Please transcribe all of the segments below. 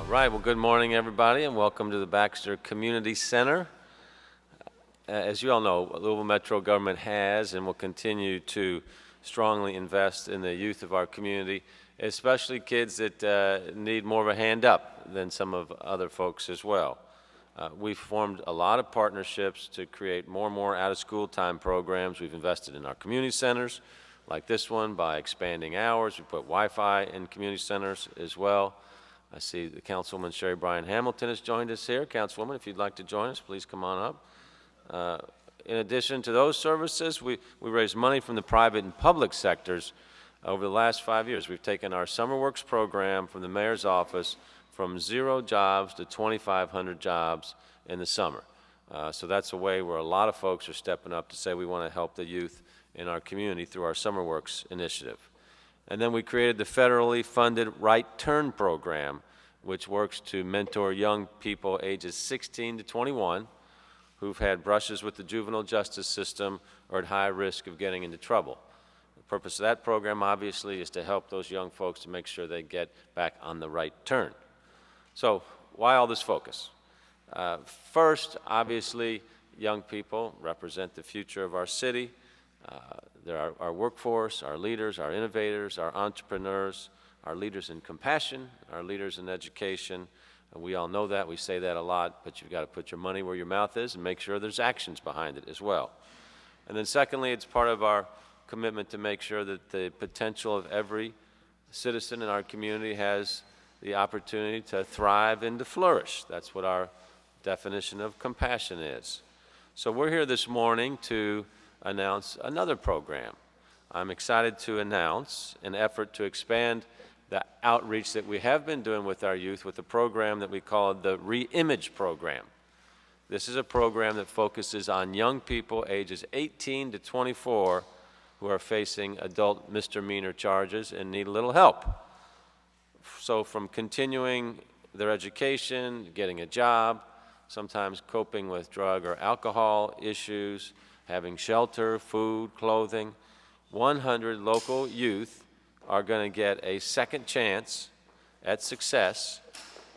Right, well, good morning, everybody, and welcome to the Baxter Community Center. As you all know, Louisville Metro government has and will continue to strongly invest in the youth of our community, especially kids that need more of a hand up than some of other folks as well. We've formed a lot of partnerships to create more and more out-of-school time programs. We've invested in our community centers, like this one, by expanding hours. We put Wi-Fi in community centers as well. I see the Councilwoman Sherry Bryan Hamilton has joined us here. Councilwoman, if you'd like to join us, please come on up. In addition to those services, we raise money from the private and public sectors. Over the last 5 years, we've taken our Summer Works program from the mayor's office from 0 jobs to 2,500 jobs in the summer. So that's a way where a lot of folks are stepping up to say we want to help the youth in our community through our Summer Works initiative. And then we created the federally funded Right Turn program, which works to mentor young people ages 16 to 21 who've had brushes with the juvenile justice system or at high risk of getting into trouble. The purpose of that program, obviously, is to help those young folks to make sure they get back on the right turn. So why all this focus? First, obviously, young people represent the future of our city. They're our workforce, our leaders, our innovators, our entrepreneurs, our leaders in compassion, our leaders in education. And we all know that. We say that a lot, but you've got to put your money where your mouth is and make sure there's actions behind it as well. And then secondly, it's part of our commitment to make sure that the potential of every citizen in our community has the opportunity to thrive and to flourish. That's what our definition of compassion is. So we're here this morning to announce another program. I'm excited to announce an effort to expand the outreach that we have been doing with our youth with a program that we call the REimage program. This is a program that focuses on young people ages 18 to 24 who are facing adult misdemeanor charges and need a little help. So from continuing their education, getting a job, sometimes coping with drug or alcohol issues, having shelter, food, clothing, 100 local youth are going to get a second chance at success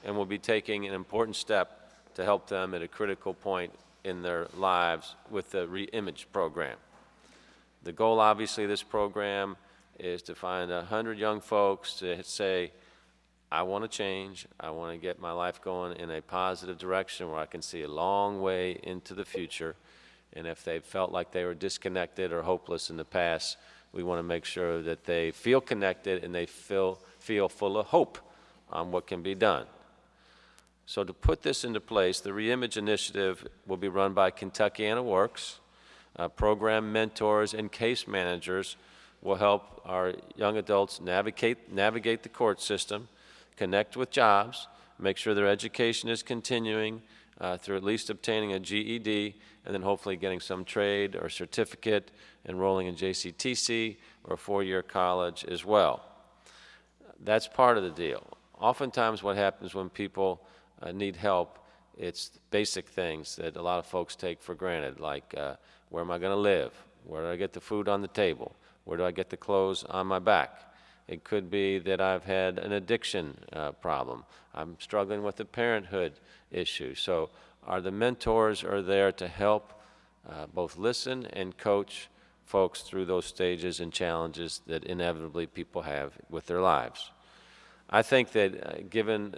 and will be taking an important step to help them at a critical point in their lives with the REimage program. The goal, obviously, of this program is to find 100 young folks to say, I want to change, I want to get my life going in a positive direction where I can see a long way into the future. And if they felt like they were disconnected or hopeless in the past, we want to make sure that they feel connected and they feel full of hope on what can be done. So to put this into place, the REimage initiative will be run by Kentuckiana Works. Program mentors and case managers will help our young adults navigate the court system, connect with jobs, make sure their education is continuing through at least obtaining a GED, and then hopefully getting some trade or certificate, enrolling in JCTC or a 4-year college as well. That's part of the deal. Oftentimes what happens when people need help, it's basic things that a lot of folks take for granted, like where am I going to live? Where do I get the food on the table? Where do I get the clothes on my back? It could be that I've had an addiction problem. I'm struggling with a parenthood issue. So the mentors are there to help both listen and coach folks through those stages and challenges that inevitably people have with their lives. I think that giving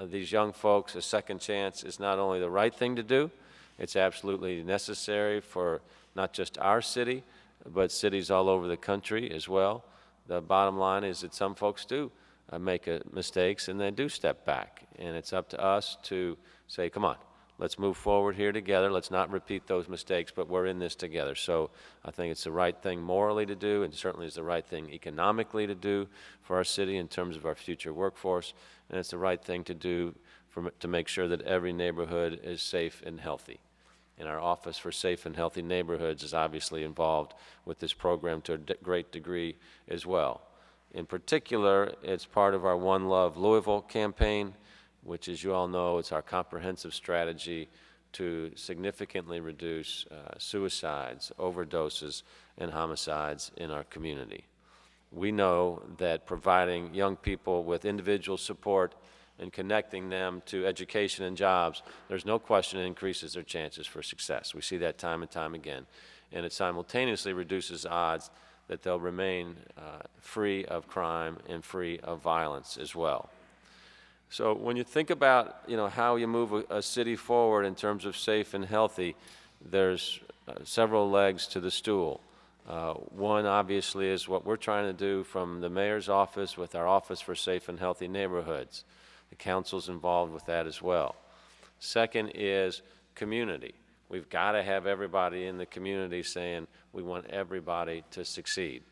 these young folks a second chance is not only the right thing to do, it's absolutely necessary for not just our city, but cities all over the country as well. The bottom line is that some folks do make mistakes and they do step back. And it's up to us to say, come on, let's move forward here together. Let's not repeat those mistakes, but we're in this together. So I think it's the right thing morally to do, and certainly is the right thing economically to do for our city in terms of our future workforce. And it's the right thing to do to make sure that every neighborhood is safe and healthy. And our Office for Safe and Healthy Neighborhoods is obviously involved with this program to a great degree as well. In particular, it's part of our One Love Louisville campaign, which, as you all know, it's our comprehensive strategy to significantly reduce suicides, overdoses, and homicides in our community. We know that providing young people with individual support and connecting them to education and jobs, there's no question it increases their chances for success. We see that time and time again. And it simultaneously reduces odds that they'll remain free of crime and free of violence as well. So when you think about, how you move a city forward in terms of safe and healthy, there's several legs to the stool. One, obviously, is what we're trying to do from the mayor's office with our Office for Safe and Healthy Neighborhoods. The council's involved with that as well. Second is community. We've got to have everybody in the community saying we want everybody to succeed.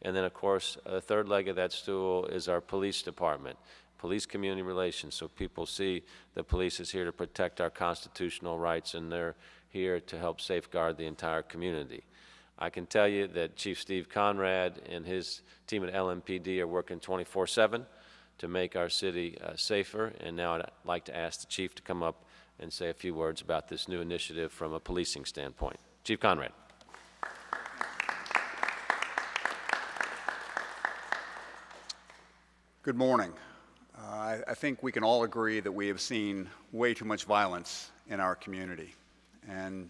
And then, of course, the third leg of that stool is our police department, police-community relations, so people see the police is here to protect our constitutional rights, and they're here to help safeguard the entire community. I can tell you that Chief Steve Conrad and his team at LMPD are working 24/7 to make our city safer, and now I'd like to ask the Chief to come up and say a few words about this new initiative from a policing standpoint. Chief Conrad. Good morning. I think we can all agree that we have seen way too much violence in our community. And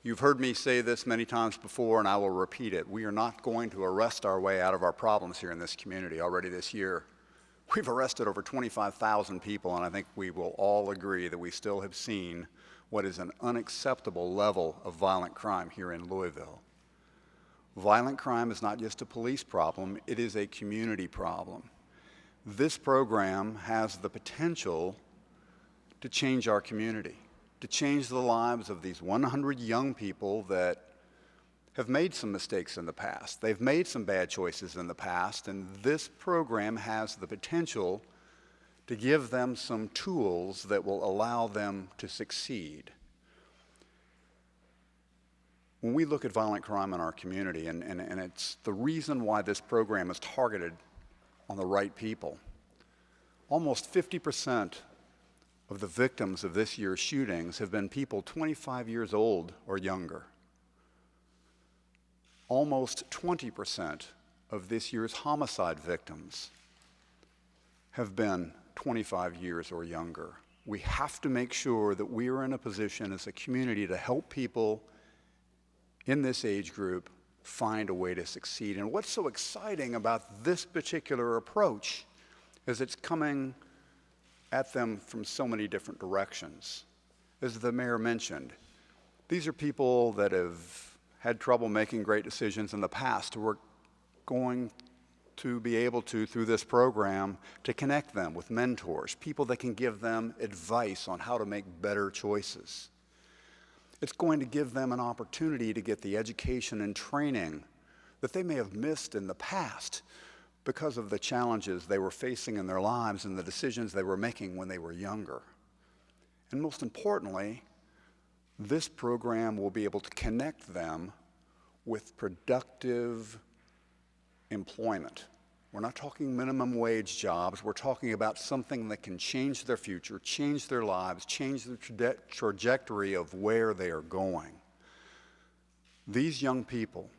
you've heard me say this many times before, and I will repeat it. We are not going to arrest our way out of our problems here in this community. Already this year, we've arrested over 25,000 people, and I think we will all agree that we still have seen what is an unacceptable level of violent crime here in Louisville. Violent crime is not just a police problem, it is a community problem. This program has the potential to change our community, to change the lives of these 100 young people that have made some mistakes in the past. They've made some bad choices in the past, and this program has the potential to give them some tools that will allow them to succeed. When we look at violent crime in our community, and it's the reason why this program is targeted on the right people, almost 50% of the victims of this year's shootings have been people 25 years old or younger. Almost 20% of this year's homicide victims have been 25 years or younger. We have to make sure that we are in a position as a community to help people in this age group find a way to succeed. And what's so exciting about this particular approach is it's coming at them from so many different directions. As the mayor mentioned, these are people that have had trouble making great decisions in the past. We're going to be able to, through this program, to connect them with mentors, people that can give them advice on how to make better choices. It's going to give them an opportunity to get the education and training that they may have missed in the past because of the challenges they were facing in their lives and the decisions they were making when they were younger. And most importantly, this program will be able to connect them with productive employment. We're not talking minimum wage jobs. We're talking about something that can change their future, change their lives, change the trajectory of where they are going. These young people,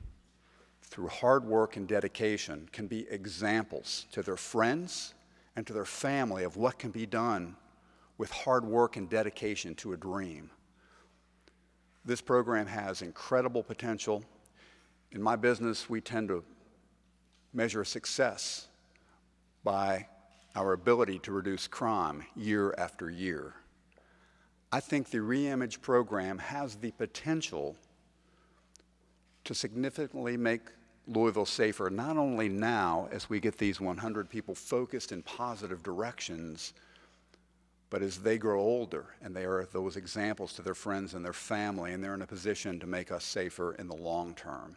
through hard work and dedication, can be examples to their friends and to their family of what can be done with hard work and dedication to a dream. This program has incredible potential. In my business, we tend to measure success by our ability to reduce crime year after year. I think the REimage program has the potential to significantly make Louisville safer, not only now as we get these 100 people focused in positive directions, but as they grow older and they are those examples to their friends and their family, and they're in a position to make us safer in the long term.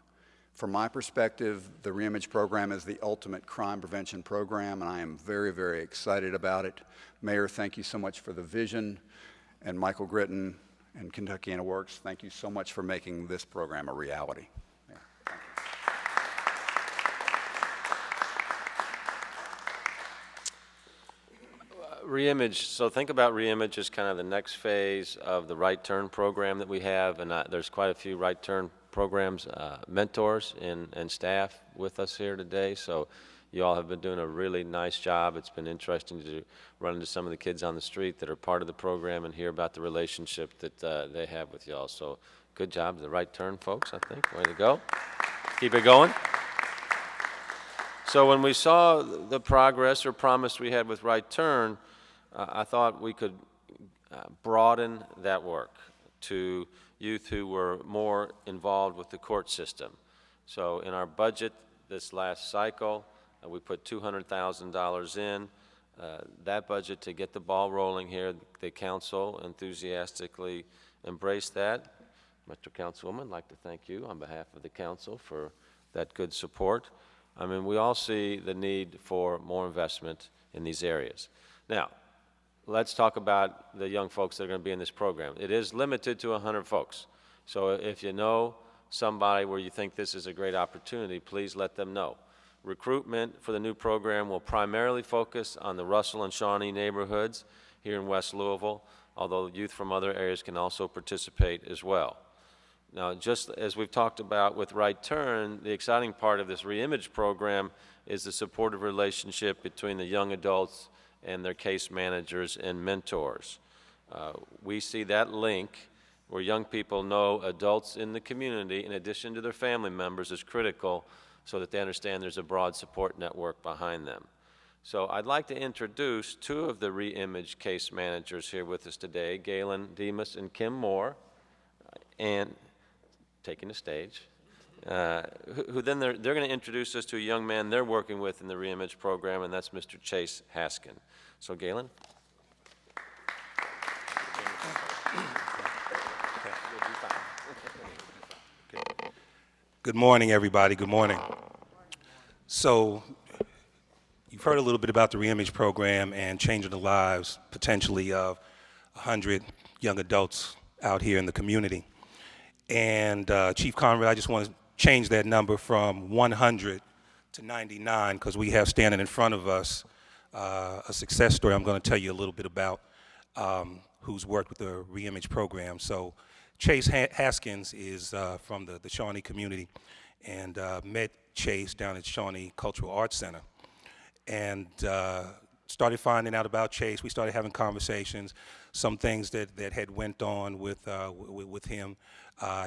From my perspective, the REimage program is the ultimate crime prevention program, and I am very, very excited about it. Mayor, thank you so much for the vision, and Michael Gritton and Kentuckiana Works, thank you so much for making this program a reality. Mayor, thank you. REimage, so think about REimage as kind of the next phase of the Right Turn program that we have, and there's quite a few Right Turn programs, mentors and staff with us here today. So You all have been doing a really nice job. It's been interesting to run into some of the kids on the street that are part of the program and hear about the relationship that they have with y'all. So good job. The right turn, folks, I think. Way to go. Keep it going. So when we saw the progress or promise we had with Right Turn, I thought we could broaden that work to youth who were more involved with the court system. So in our budget this last cycle, we put $200,000 in. That budget to get the ball rolling here, the council enthusiastically embraced that. Mr. Councilwoman, I'd like to thank you on behalf of the council for that good support. I mean, we all see the need for more investment in these areas. Now, let's talk about the young folks that are going to be in this program. It is limited to 100 folks. So if you know somebody where you think this is a great opportunity, please let them know. Recruitment for the new program will primarily focus on the Russell and Shawnee neighborhoods here in West Louisville, although youth from other areas can also participate as well. Now, just as we've talked about with Right Turn, the exciting part of this REimage program is the supportive relationship between the young adults and their case managers and mentors. We see that link where young people know adults in the community, in addition to their family members, is critical so that they understand there's a broad support network behind them. So I'd like to introduce two of the REimage case managers here with us today, Galen Demas and Kim Moore, and taking the stage, who then they're going to introduce us to a young man they're working with in the REimage program, and that's Mr. Chase Haskin. So Galen. Good morning, everybody. Good morning. So you've heard a little bit about the REimage program and changing the lives, potentially, of 100 young adults out here in the community. And Chief Conrad, I just want to change that number from 100 to 99 because we have standing in front of us a success story I'm going to tell you a little bit about who's worked with the REimage program. So Chase Haskins is from the Shawnee community and met Chase down at Shawnee Cultural Arts Center and started finding out about Chase. We started having conversations, some things that had went on with him.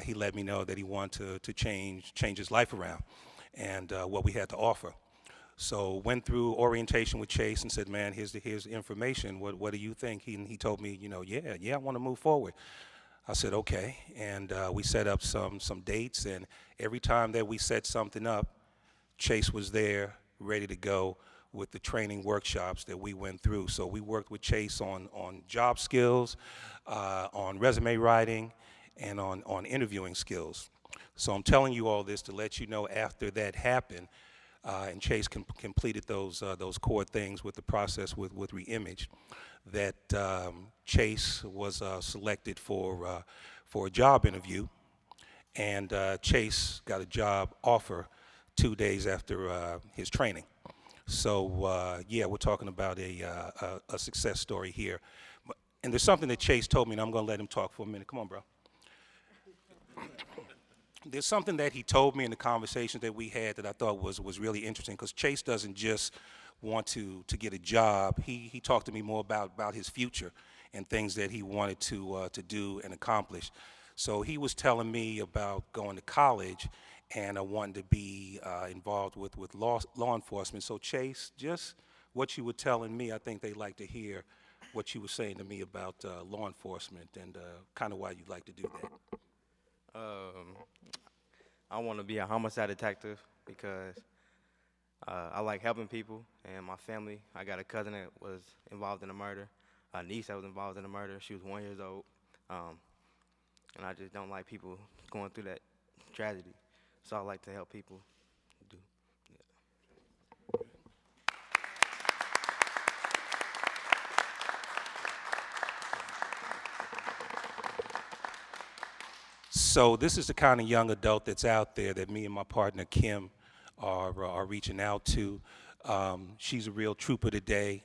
He let me know that he wanted to change his life around and what we had to offer. So went through orientation with Chase and said, man, here's the information. What do you think? He told me, yeah, I want to move forward. I said, okay. And we set up some dates, and every time that we set something up, Chase was there, ready to go with the training workshops that we went through. So we worked with Chase on job skills, on resume writing, and on interviewing skills. So I'm telling you all this to let you know after that happened, and Chase completed those core things with the process with REimage, that Chase was selected for a job interview, and Chase got a job offer 2 days after his training. So yeah, we're talking about a success story here. And there's something that Chase told me, and I'm going to let him talk for a minute. Come on, bro. There's something that he told me in the conversations that we had that I thought was really interesting, because Chase doesn't just want to get a job. He talked to me more about his future and things that he wanted to do and accomplish. So he was telling me about going to college and wanting to be involved with law enforcement. So Chase, just what you were telling me, I think they like to hear what you were saying to me about law enforcement and kind of why you'd like to do that. I want to be a homicide detective because I like helping people, and my family, I got a cousin that was involved in a murder, a niece that was involved in a murder. She was 1 year old, and I just don't like people going through that tragedy, so I like to help people do. Yeah. So this is the kind of young adult that's out there that me and my partner Kim are reaching out to. She's a real trooper today.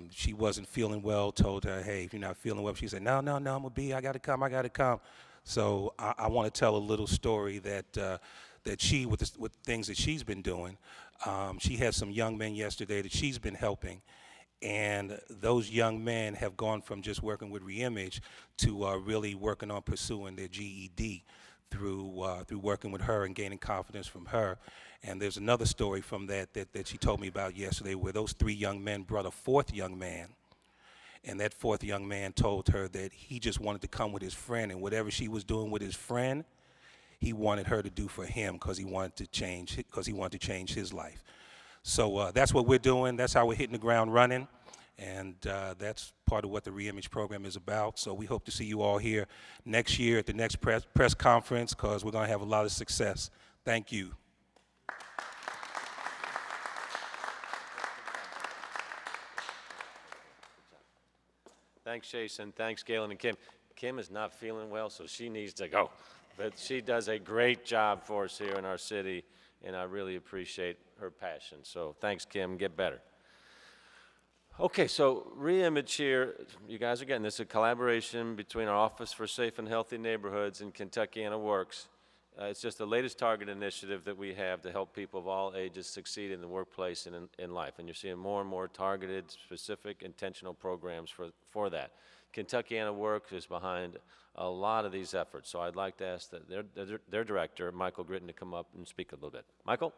She wasn't feeling well, told her, hey, if you're not feeling well, she said, no, I'm gonna be, I gotta come. So I wanna tell a little story that that with things that she's been doing. She has some young men yesterday that she's been helping, and those young men have gone from just working with REimage to really working on pursuing their GED through working with her and gaining confidence from her. And there's another story from that she told me about yesterday, where those 3 young men brought a 4th young man, and that 4th young man told her that he just wanted to come with his friend, and whatever she was doing with his friend, he wanted her to do for him because he wanted to change his life. So that's what we're doing. That's how we're hitting the ground running, and that's part of what the REimage program is about. So we hope to see you all here next year at the next press conference, because we're going to have a lot of success. Thank you. Thanks, Jason. Thanks, Galen and Kim. Kim is not feeling well, so she needs to go. But she does a great job for us here in our city, and I really appreciate her passion. So thanks, Kim. Get better. Okay, so REimage here, you guys are getting this, a collaboration between our Office for Safe and Healthy Neighborhoods and Kentuckiana Works. It's just the latest target initiative that we have to help people of all ages succeed in the workplace and in life. And you're seeing more and more targeted, specific, intentional programs for that. Kentuckiana Works is behind a lot of these efforts. So I'd like to ask their director, Michael Gritton, to come up and speak a little bit. Michael?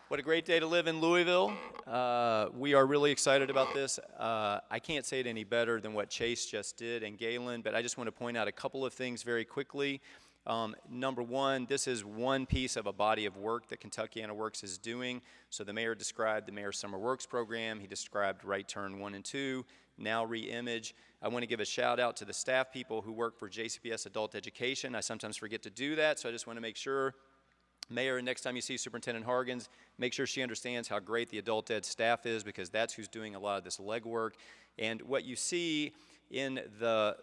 What a great day to live in Louisville. We are really excited about this. I can't say it any better than what Chase just did and Galen, but I just want to point out a couple of things very quickly. Number one, this is one piece of a body of work that Kentuckiana Works is doing. So the mayor described the Mayor's Summer Works program. He described Right Turn 1 and 2, now REimage. I want to give a shout out to the staff people who work for JCPS Adult Education. I sometimes forget to do that, so I just want to make sure, Mayor, next time you see Superintendent Hargens, make sure she understands how great the adult ed staff is, because that's who's doing a lot of this legwork. And what you see in the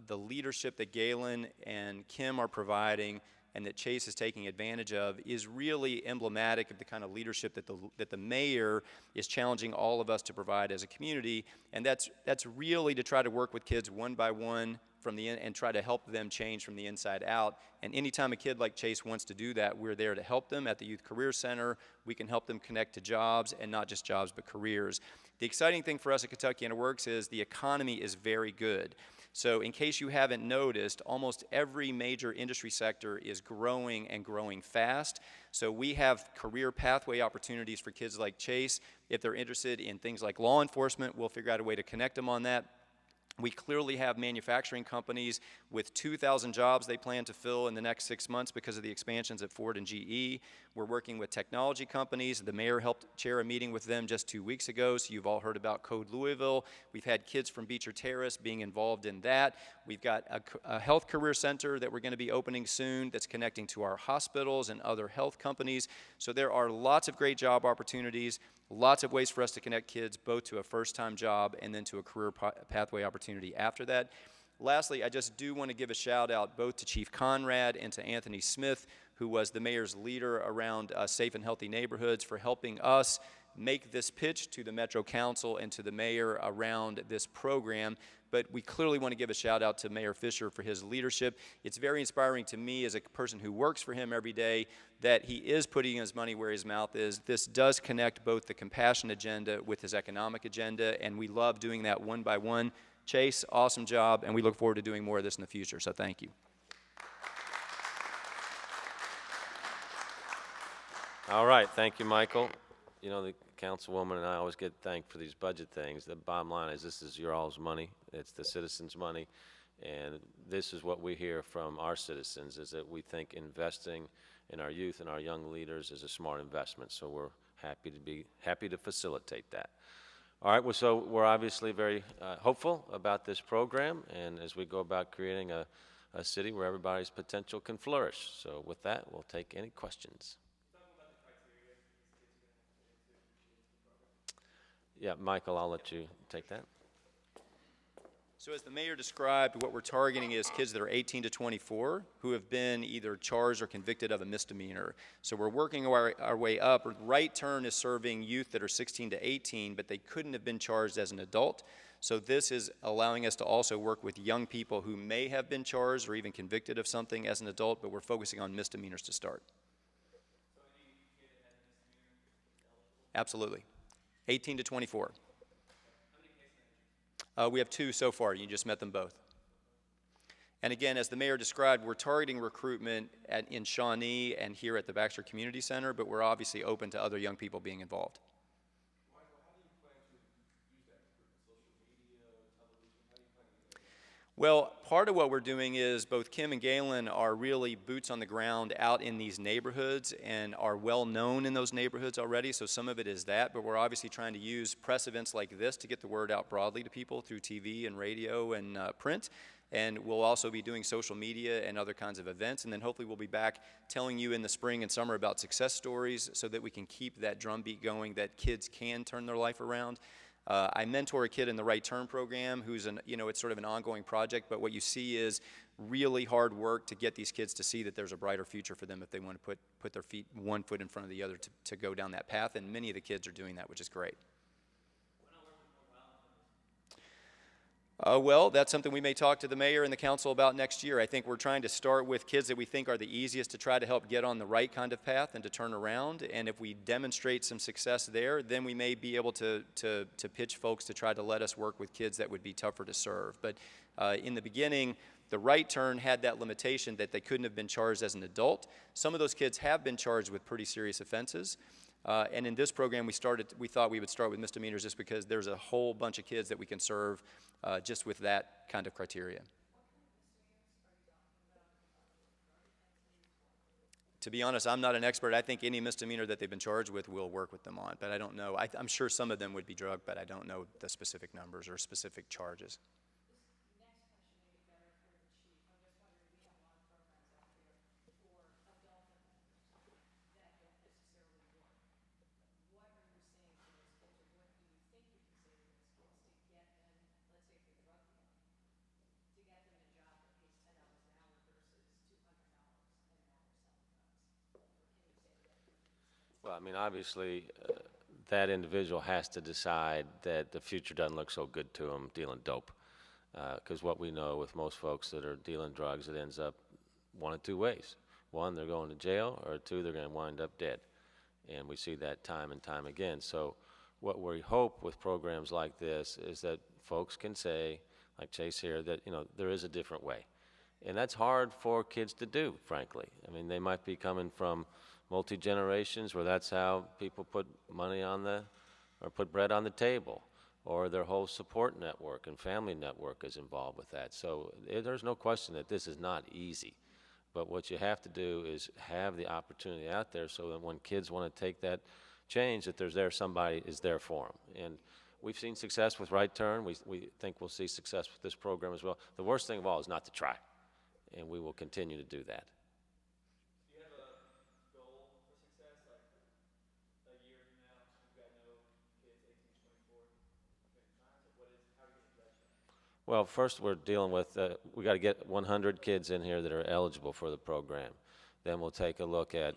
leadership that Galen and Kim are providing and that Chase is taking advantage of is really emblematic of the kind of leadership that the mayor is challenging all of us to provide as a community. And that's really to try to work with kids one by one from the and try to help them change from the inside out. And anytime a kid like Chase wants to do that, we're there to help them at the Youth Career Center. We can help them connect to jobs, and not just jobs, but careers. The exciting thing for us at Kentuckiana Works is the economy is very good. So in case you haven't noticed, almost every major industry sector is growing and growing fast. So we have career pathway opportunities for kids like Chase. If they're interested in things like law enforcement, we'll figure out a way to connect them on that. We clearly have manufacturing companies with 2,000 jobs they plan to fill in the next 6 months because of the expansions at Ford and GE. We're working with technology companies. The mayor helped chair a meeting with them just 2 weeks ago, so you've all heard about Code Louisville. We've had kids from Beecher Terrace being involved in that. We've got a health career center that we're going to be opening soon that's connecting to our hospitals and other health companies. So there are lots of great job opportunities. Lots of ways for us to connect kids both to a first-time job and then to a career pathway opportunity after that. Lastly, I just do want to give a shout out both to Chief Conrad and to Anthony Smith, who was the mayor's leader around safe and healthy neighborhoods, for helping us make this pitch to the Metro Council and to the mayor around this program. But we clearly want to give a shout out to Mayor Fischer for his leadership. It's very inspiring to me as a person who works for him every day that he is putting his money where his mouth is. This does connect both the compassion agenda with his economic agenda, and we love doing that one by one. Chase, awesome job, and we look forward to doing more of this in the future, so thank you. All right, thank you, Michael. You know, the councilwoman and I always get thanked for these budget things. The bottom line is this is your all's money. It's the citizens' money. And this is what we hear from our citizens, is that we think investing in our youth and our young leaders is a smart investment. So we're happy to facilitate that. All right, well, so we're obviously very hopeful about this program, and as we go about creating a city where everybody's potential can flourish. So with that, we'll take any questions. Yeah, Michael, I'll let you take that. So as the mayor described, what we're targeting is kids that are 18 to 24 who have been either charged or convicted of a misdemeanor. So we're working our way up. Right Turn is serving youth that are 16 to 18, but they couldn't have been charged as an adult. So this is allowing us to also work with young people who may have been charged or even convicted of something as an adult, but we're focusing on misdemeanors to start. Absolutely. 18 to 24. We have 2 so far. You just met them both. And again, as the mayor described, we're targeting recruitment in Shawnee and here at the Baxter Community Center, but we're obviously open to other young people being involved. Well, part of what we're doing is both Kim and Galen are really boots on the ground out in these neighborhoods and are well known in those neighborhoods already, so some of it is that, but we're obviously trying to use press events like this to get the word out broadly to people through TV and radio and print, and we'll also be doing social media and other kinds of events, and then hopefully we'll be back telling you in the spring and summer about success stories so that we can keep that drumbeat going that kids can turn their life around. I mentor a kid in the Right Turn program who's, it's sort of an ongoing project, but what you see is really hard work to get these kids to see that there's a brighter future for them if they want to put their feet one foot in front of the other to go down that path, and many of the kids are doing that, which is great. Well, that's something we may talk to the mayor and the council about next year. I think we're trying to start with kids that we think are the easiest to try to help get on the right kind of path and to turn around. And if we demonstrate some success there, then we may be able to pitch folks to try to let us work with kids that would be tougher to serve. But in the beginning, the Right Turn had that limitation that they couldn't have been charged as an adult. Some of those kids have been charged with pretty serious offenses. And in this program, we thought we would start with misdemeanors just because there's a whole bunch of kids that we can serve just with that kind of criteria. To be honest, I'm not an expert. I think any misdemeanor that they've been charged with, we'll work with them on, but I don't know. I'm sure some of them would be drug, but I don't know the specific numbers or specific charges. Well, I mean, obviously, that individual has to decide that the future doesn't look so good to them dealing dope. Because what we know with most folks that are dealing drugs, it ends up one of 2 ways. 1, they're going to jail, or 2, they're going to wind up dead. And we see that time and time again. So what we hope with programs like this is that folks can say, like Chase here, that, there is a different way. And that's hard for kids to do, frankly. I mean, they might be coming from multi-generations where that's how people put money or put bread on the table, or their whole support network and family network is involved with that. So there's no question that this is not easy. But what you have to do is have the opportunity out there so that when kids want to take that change, that somebody is there for them. And we've seen success with Right Turn. We think we'll see success with this program as well. The worst thing of all is not to try, and we will continue to do that. Well, first we're dealing with, we got to get 100 kids in here that are eligible for the program. Then we'll take a look at,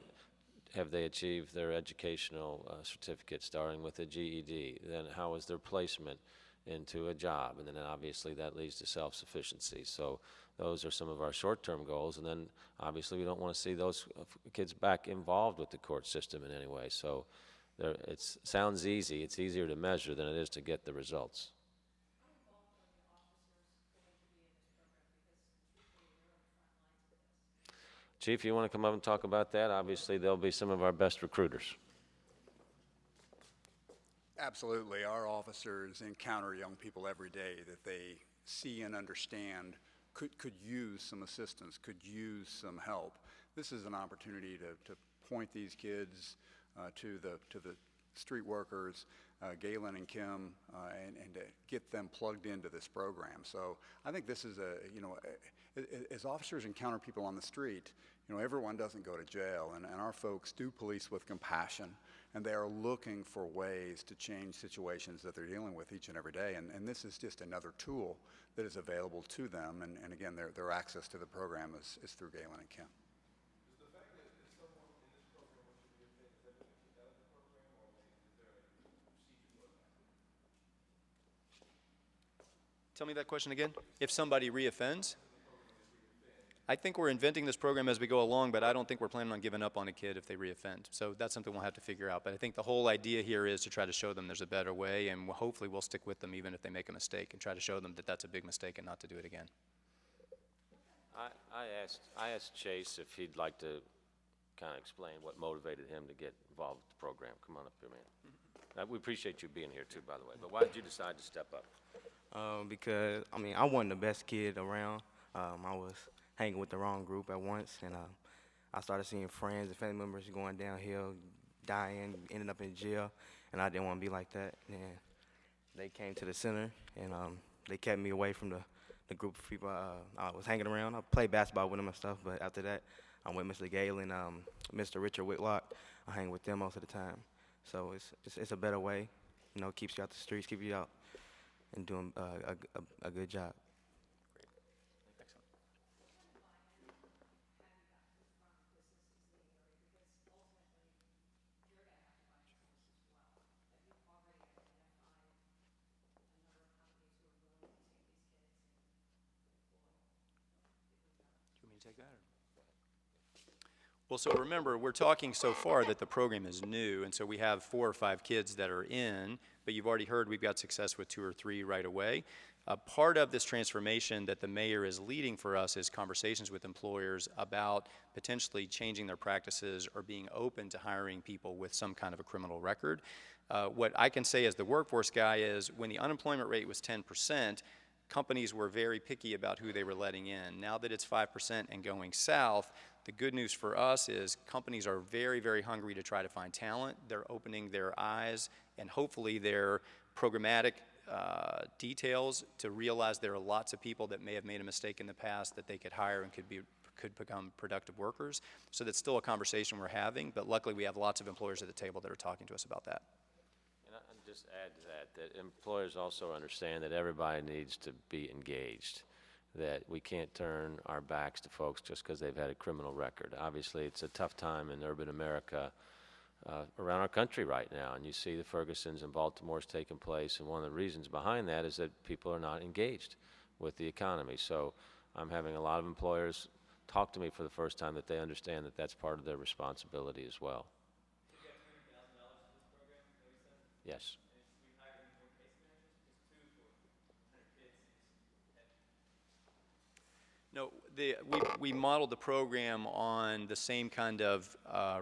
have they achieved their educational certificate, starting with a GED? Then how is their placement into a job? And then obviously that leads to self-sufficiency. So those are some of our short-term goals. And then obviously we don't want to see those kids back involved with the court system in any way. So it sounds easy. It's easier to measure than it is to get the results. Chief, you want to come up and talk about that? Obviously, they'll be some of our best recruiters. Absolutely. Our officers encounter young people every day that they see and understand could use some assistance, could use some help. This is an opportunity to point these kids to the street workers, Galen and Kim, and to get them plugged into this program. So I think this is as officers encounter people on the street, everyone doesn't go to jail, and our folks do police with compassion, and they are looking for ways to change situations that they're dealing with each and every day, and this is just another tool that is available to them, and again, their access to the program is through Galen and Kim. Tell me that question again. If somebody reoffends? I think we're inventing this program as we go along, but I don't think we're planning on giving up on a kid if they reoffend. So that's something we'll have to figure out. But I think the whole idea here is to try to show them there's a better way, and hopefully we'll stick with them even if they make a mistake and try to show them that that's a big mistake and not to do it again. I asked Chase if he'd like to kind of explain what motivated him to get involved with the program. Come on up here, man. We appreciate you being here too, by the way. But why did you decide to step up? Because, I mean, I wasn't the best kid around. I was hanging with the wrong group at once, and I started seeing friends and family members going downhill, dying, ending up in jail, and I didn't want to be like that. And they came to the center, and they kept me away from the group of people I was hanging around. I played basketball with them and stuff, but after that, I'm with Mr. Galen, Mr. Richard Whitlock. I hang with them most of the time. So it's a better way, you know, keeps you out the streets, keeps you out and doing a good job. Do you want me to take that? Well, so remember, we're talking so far that the program is new, and so we have 4 or 5 kids that are in, but you've already heard we've got success with 2 or 3 right away. Part of this transformation that the mayor is leading for us is conversations with employers about potentially changing their practices or being open to hiring people with some kind of a criminal record. What I can say as the workforce guy is when the unemployment rate was 10%, companies were very picky about who they were letting in. Now that it's 5% and going south, the good news for us is companies are very, very hungry to try to find talent. They're opening their eyes and hopefully their programmatic details to realize there are lots of people that may have made a mistake in the past that they could hire and could become productive workers. So that's still a conversation we're having, but luckily we have lots of employers at the table that are talking to us about that. And I'll just add to that employers also understand that everybody needs to be engaged, that we can't turn our backs to folks just because they've had a criminal record. Obviously, it's a tough time in urban America around our country right now, and you see the Fergusons and Baltimore's taking place, and one of the reasons behind that is that people are not engaged with the economy. So I'm having a lot of employers talk to me for the first time that they understand that that's part of their responsibility as well. You get $200,000 for this program, is that what you said? Yes. We hired more case managers, because 2 for 100 kids seems heavy. No, we modeled the program on the same kind of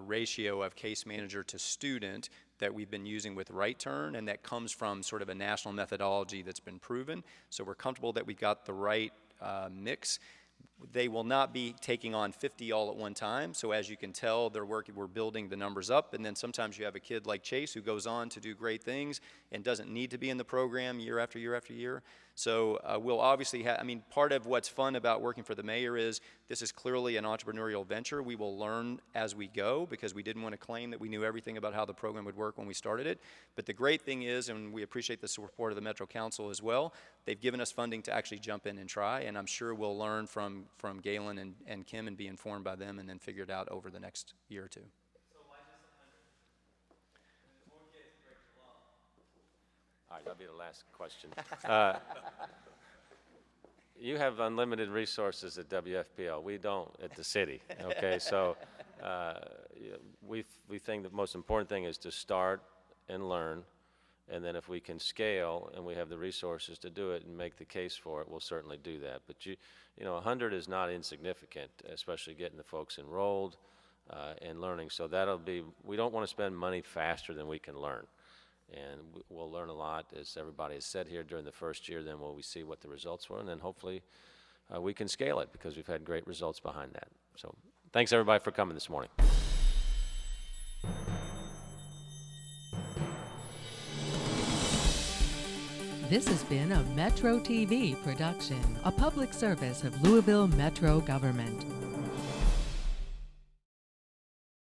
ratio of case manager to student that we've been using with Right Turn, and that comes from sort of a national methodology that's been proven. So we're comfortable that we got the right mix. They will not be taking on 50 all at one time. So as you can tell, we're building the numbers up. And then sometimes you have a kid like Chase who goes on to do great things and doesn't need to be in the program year after year after year. So we'll obviously have, I mean, part of what's fun about working for the mayor is this is clearly an entrepreneurial venture. We will learn as we go because we didn't want to claim that we knew everything about how the program would work when we started it. But the great thing is, and we appreciate the support of the Metro Council as well, they've given us funding to actually jump in and try, and I'm sure we'll learn from Galen and Kim and be informed by them and then figure it out over the next year or 2. So why just 100? There's more kids to break the law. All right, that'll be the last question. You have unlimited resources at WFPL. We don't at the city, okay? So we think the most important thing is to start and learn, and then if we can scale and we have the resources to do it and make the case for it, we'll certainly do that. But you know, 100 is not insignificant, especially getting the folks enrolled and learning. So that'll be, we don't want to spend money faster than we can learn. And we'll learn a lot, as everybody has said here, during the first year. Then we see what the results were, and then hopefully we can scale it because we've had great results behind that. So thanks, everybody, for coming this morning. This has been a Metro TV production, a public service of Louisville Metro government.